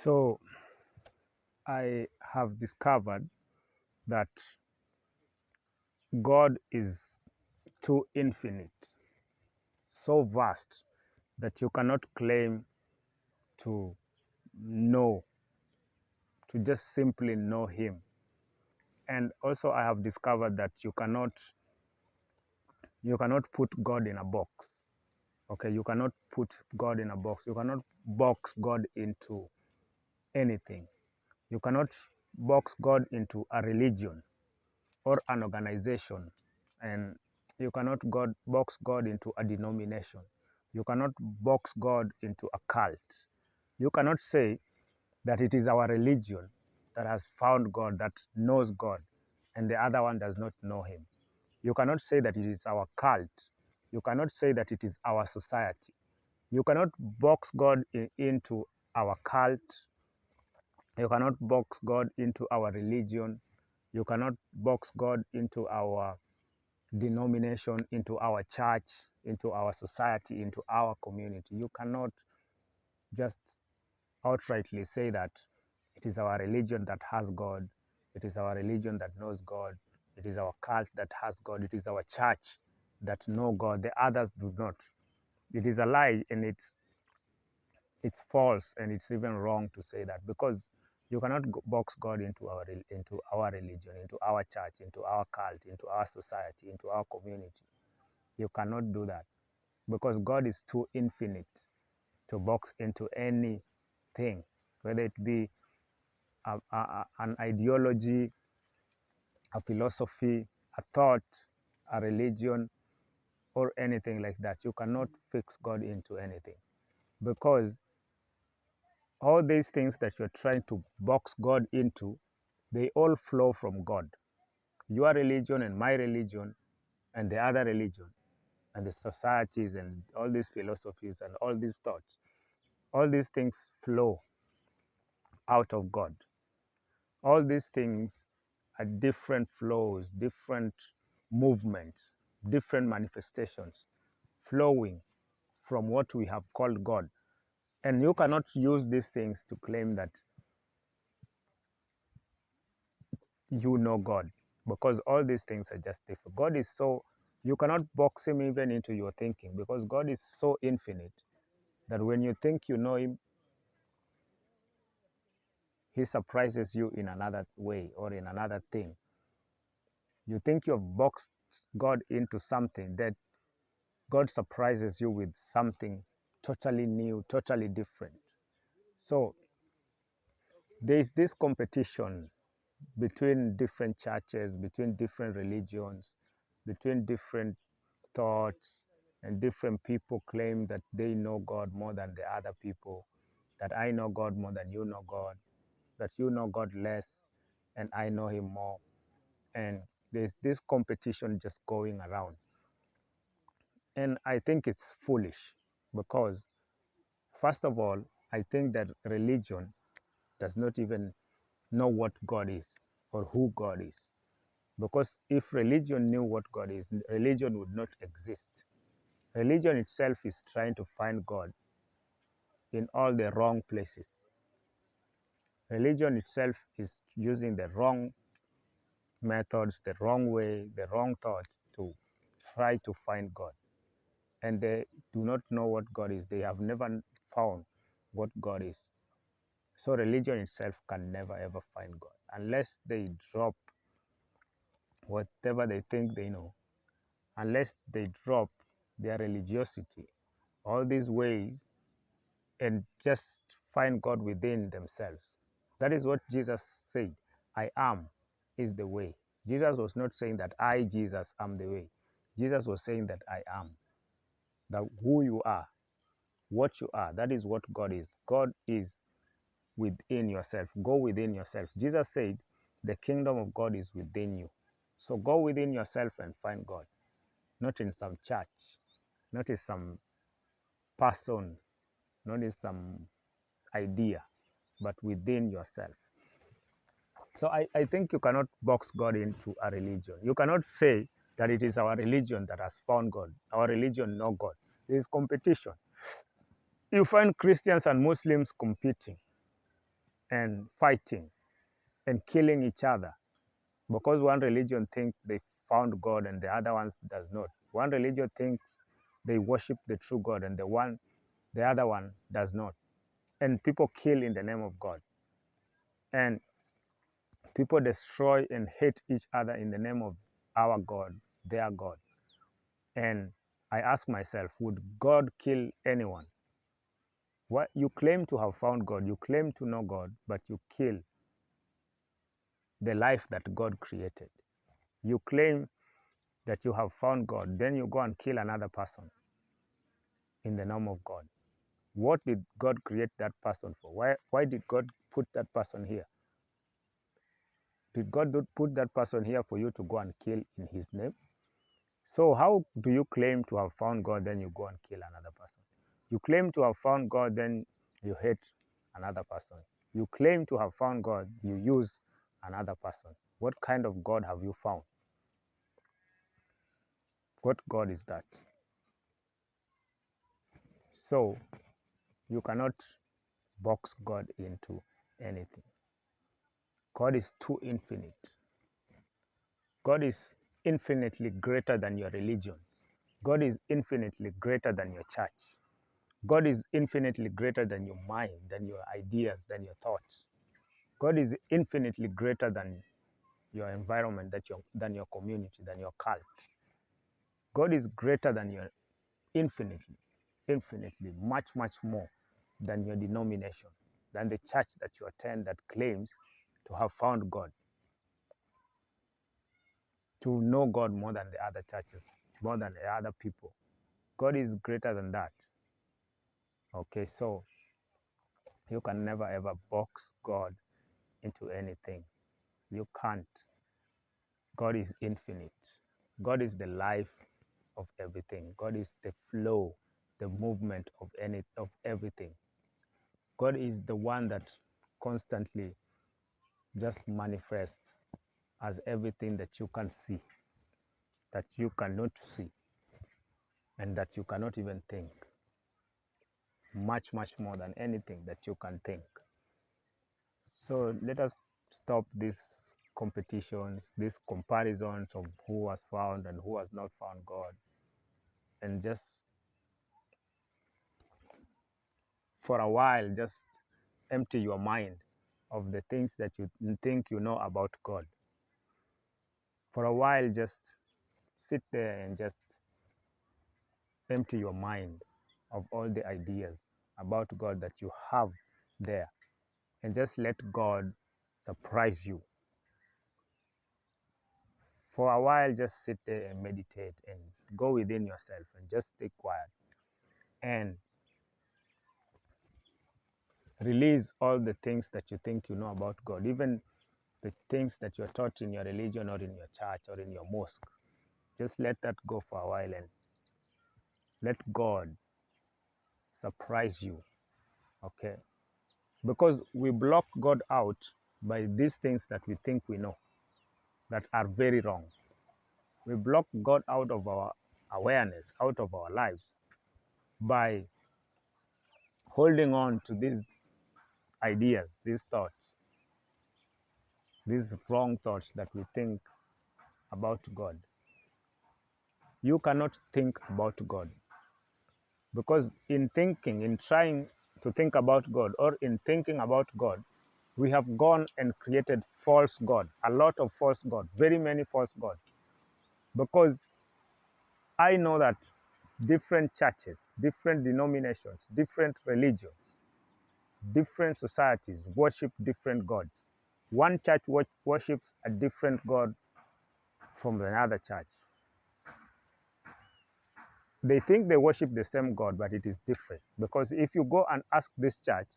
So I have discovered that God is too infinite, so vast that you cannot claim to know, to just simply know Him. And also I have discovered that you cannot put God in a box. Okay, you cannot put God in a box. You cannot box God into anything. You cannot box God into a religion or an organization, and you cannot box God into a denomination. You cannot box God into a cult. You cannot say that it is our religion that has found God, that knows God, and the other one does not know Him. You cannot say that it is our cult. You cannot say that it is our society. You cannot box God into our cult. You cannot box God into our religion. You cannot box God into our denomination, into our church, into our society, into our community. You cannot just outrightly say that it is our religion that has God, it is our religion that knows God, it is our cult that has God, it is our church that know God, the others do not. It is a lie, and it's false, and it's even wrong to say that, because you cannot box God into our religion, into our church, into our cult, into our society, into our community. You cannot do that, because God is too infinite to box into anything, whether it be an ideology, a philosophy, a thought, a religion, or anything like that. You cannot fix God into anything, because all these things that you're trying to box God into, they all flow from God. Your religion and my religion and the other religion and the societies and all these philosophies and all these thoughts, all these things flow out of God. All these things are different flows, different movements, different manifestations flowing from what we have called God. And you cannot use these things to claim that you know God, because all these things are just different. God is so, you cannot box Him even into your thinking, because God is so infinite that when you think you know Him, He surprises you in another way or in another thing. You think you've boxed God into something, that God surprises you with something totally new, totally different. So there is this competition between different churches, between different religions, between different thoughts, and different people claim that they know God more than the other people, that I know God more than you know God, that you know God less and I know Him more. And there's this competition just going around. And I think it's foolish, because first of all, I think that religion does not even know what God is or who God is. Because if religion knew what God is, religion would not exist. Religion itself is trying to find God in all the wrong places. Religion itself is using the wrong methods, the wrong way, the wrong thoughts to try to find God. And they do not know what God is. They have never found what God is. So religion itself can never ever find God unless they drop whatever they think they know, unless they drop their religiosity, all these ways, and just find God within themselves. That is what Jesus said. I am is the way. Jesus was not saying that I, Jesus, am the way. Jesus was saying that I am. That who you are, what you are, that is what God is. God is within yourself. Go within yourself. Jesus said, the kingdom of God is within you. So go within yourself and find God. Not in some church, not in some person, not in some idea, but within yourself. So I think you cannot box God into a religion. You cannot say that it is our religion that has found God. Our religion, no God. There is competition. You find Christians and Muslims competing. and fighting and killing each other because one religion thinks they found God and the other ones does not. One religion thinks they worship the true God and the other one does not. And people kill in the name of God. And people destroy and hate each other in the name of our God, their God. And I ask myself, would God kill anyone? What you claim to have found God, you claim to know God, but you kill the life that God created. You claim that you have found God, then you go and kill another person in the name of God. What did God create that person for? Why did God put that person here? Did God put that person here for you to go and kill in his name? So how do you claim to have found God, then you go and kill another person? You claim to have found God, then you hate another person. You claim to have found God, you use another person. What kind of God have you found? What God is that? So you cannot box God into anything. God is too infinite. God is infinitely greater than your religion. God is infinitely greater than your church. God is infinitely greater than your mind, than your ideas, than your thoughts. God is infinitely greater than your environment, than your community, than your cult. God is greater than your infinitely, much, much more than your denomination, than the church that you attend that claims to have found God, to know God more than the other churches, more than the other people. God is greater than that. Okay, so you can never ever box God into anything. You can't. God is infinite. God is the life of everything. God is the flow, the movement of everything. God is the one that constantly just manifests as everything that you can see, that you cannot see, and that you cannot even think. Much, much more than anything that you can think. So let us stop these competitions, these comparisons of who has found and who has not found God, and just for a while, just empty your mind of the things that you think you know about God. For a while, just sit there and just empty your mind of all the ideas about God that you have there, and just let God surprise you. For a while, just sit there and meditate and go within yourself and just stay quiet and release all the things that you think you know about God, even the things that you're taught in your religion or in your church or in your mosque. Just let that go for a while and let God surprise you, okay? Because we block God out by these things that we think we know that are very wrong. We block God out of our awareness, out of our lives, by holding on to these ideas, these thoughts, these wrong thoughts that we think about God. You cannot think about God, because in trying to think about God, or in thinking about God, we have gone and created false God, a lot of false God, very many false gods. Because I know that different churches, different denominations, different religions, different societies worship different gods. One church worships a different God from another church. They think they worship the same God, but it is different. Because if you go and ask this church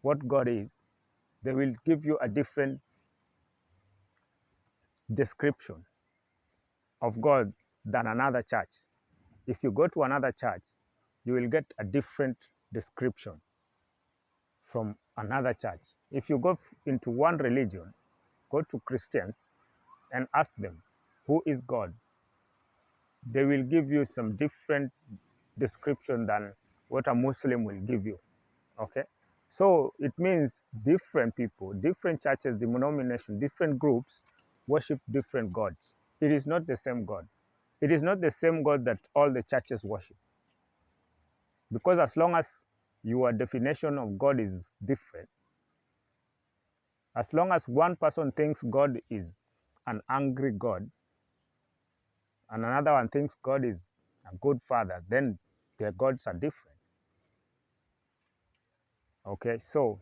what God is, they will give you a different description of God than another church. If you go to another church, you will get a different description from another church. If you go into one religion, go to Christians and ask them, who is God? They will give you some different description than what a Muslim will give you, okay? So it means different people, different churches, denominations, different groups worship different gods. It is not the same God. It is not the same God that all the churches worship. Because as long as your definition of God is different, as long as one person thinks God is an angry God and another one thinks God is a good father, then their gods are different. Okay, so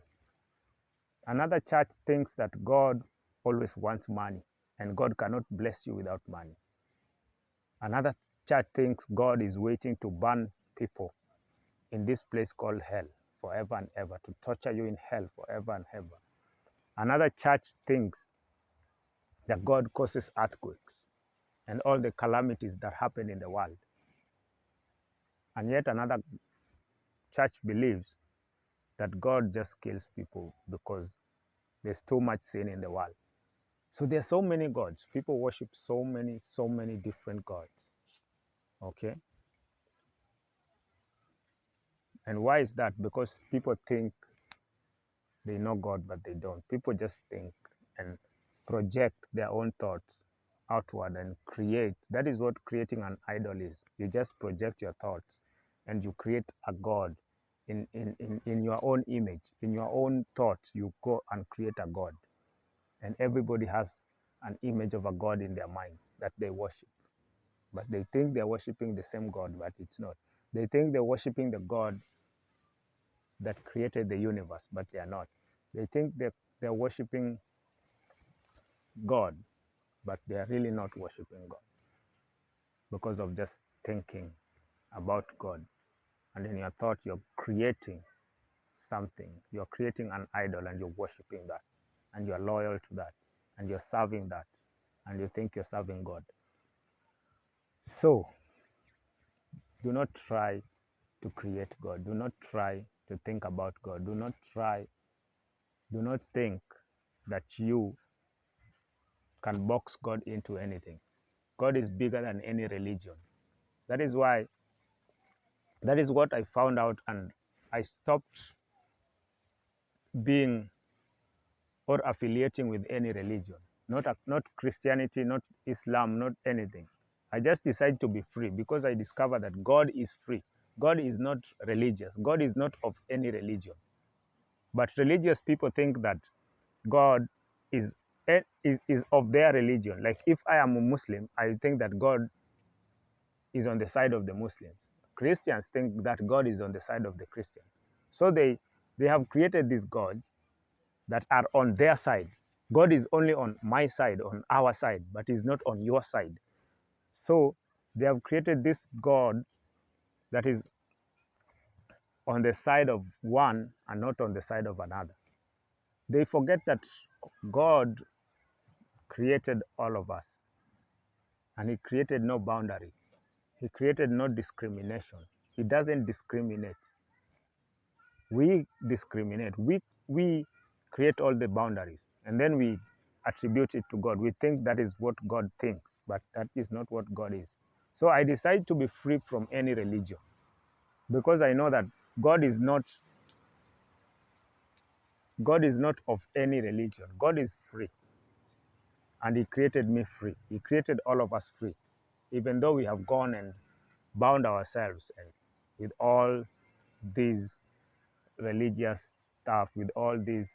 another church thinks that God always wants money and God cannot bless you without money. Another church thinks God is waiting to burn people in this place called hell forever and ever, to torture you in hell forever and ever. Another church thinks that God causes earthquakes and all the calamities that happen in the world. And yet another church believes that God just kills people because there's too much sin in the world. So there are so many gods. People worship so many different gods. Okay? And why is that? Because people think they know God, but they don't. People just think and project their own thoughts outward and create. That is what creating an idol is. You just project your thoughts and you create a God in your own image, in your own thoughts. You go and create a God. And everybody has an image of a God in their mind that they worship. But they think they're worshiping the same God, but it's not. They think they're worshiping the God that created the universe, but they are not. They think they're worshiping God, but they are really not worshiping God because of just thinking about God. And in your thought, you're creating something. You're creating an idol and you're worshiping that. And you're loyal to that. And you're serving that. And you think you're serving God. So, do not try to create God. Do not try to think about God. Do not think that you can box God into anything. God is bigger than any religion. That is why, that is what I found out, and I stopped being or affiliating with any religion, not Christianity, not Islam, not anything. I just decided to be free because I discovered that God is free. God is not religious. God is not of any religion. But religious people think that God is of their religion. Like if I am a Muslim, I think that God is on the side of the Muslims. Christians think that God is on the side of the Christians. So they have created these gods that are on their side. God is only on my side, on our side, but is not on your side. So they have created this God that is on the side of one and not on the side of another. They forget that God created all of us and He created no boundary. He created no discrimination. He doesn't discriminate. We discriminate. We create all the boundaries and then we attribute it to God. We think that is what God thinks, but that is not what God is. So I decide to be free from any religion because I know that God is not of any religion. God is free. And He created me free. He created all of us free. Even though we have gone and bound ourselves and with all these religious stuff, with all these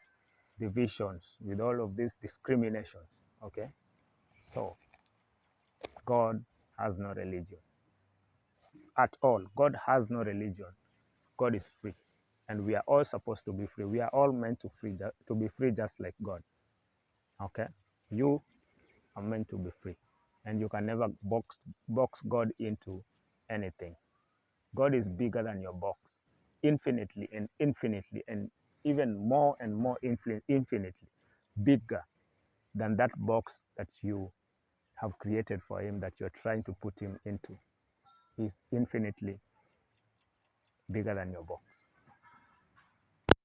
divisions, with all of these discriminations. Okay? So God has no religion at all. God has no religion. God is free. And we are all supposed to be free. We are all meant to be free just like God. Okay? You are meant to be free. And you can never box God into anything. God is bigger than your box, infinitely and even more and more infinitely bigger than that box that you have created for Him, that you're trying to put Him into. He's infinitely bigger than your box.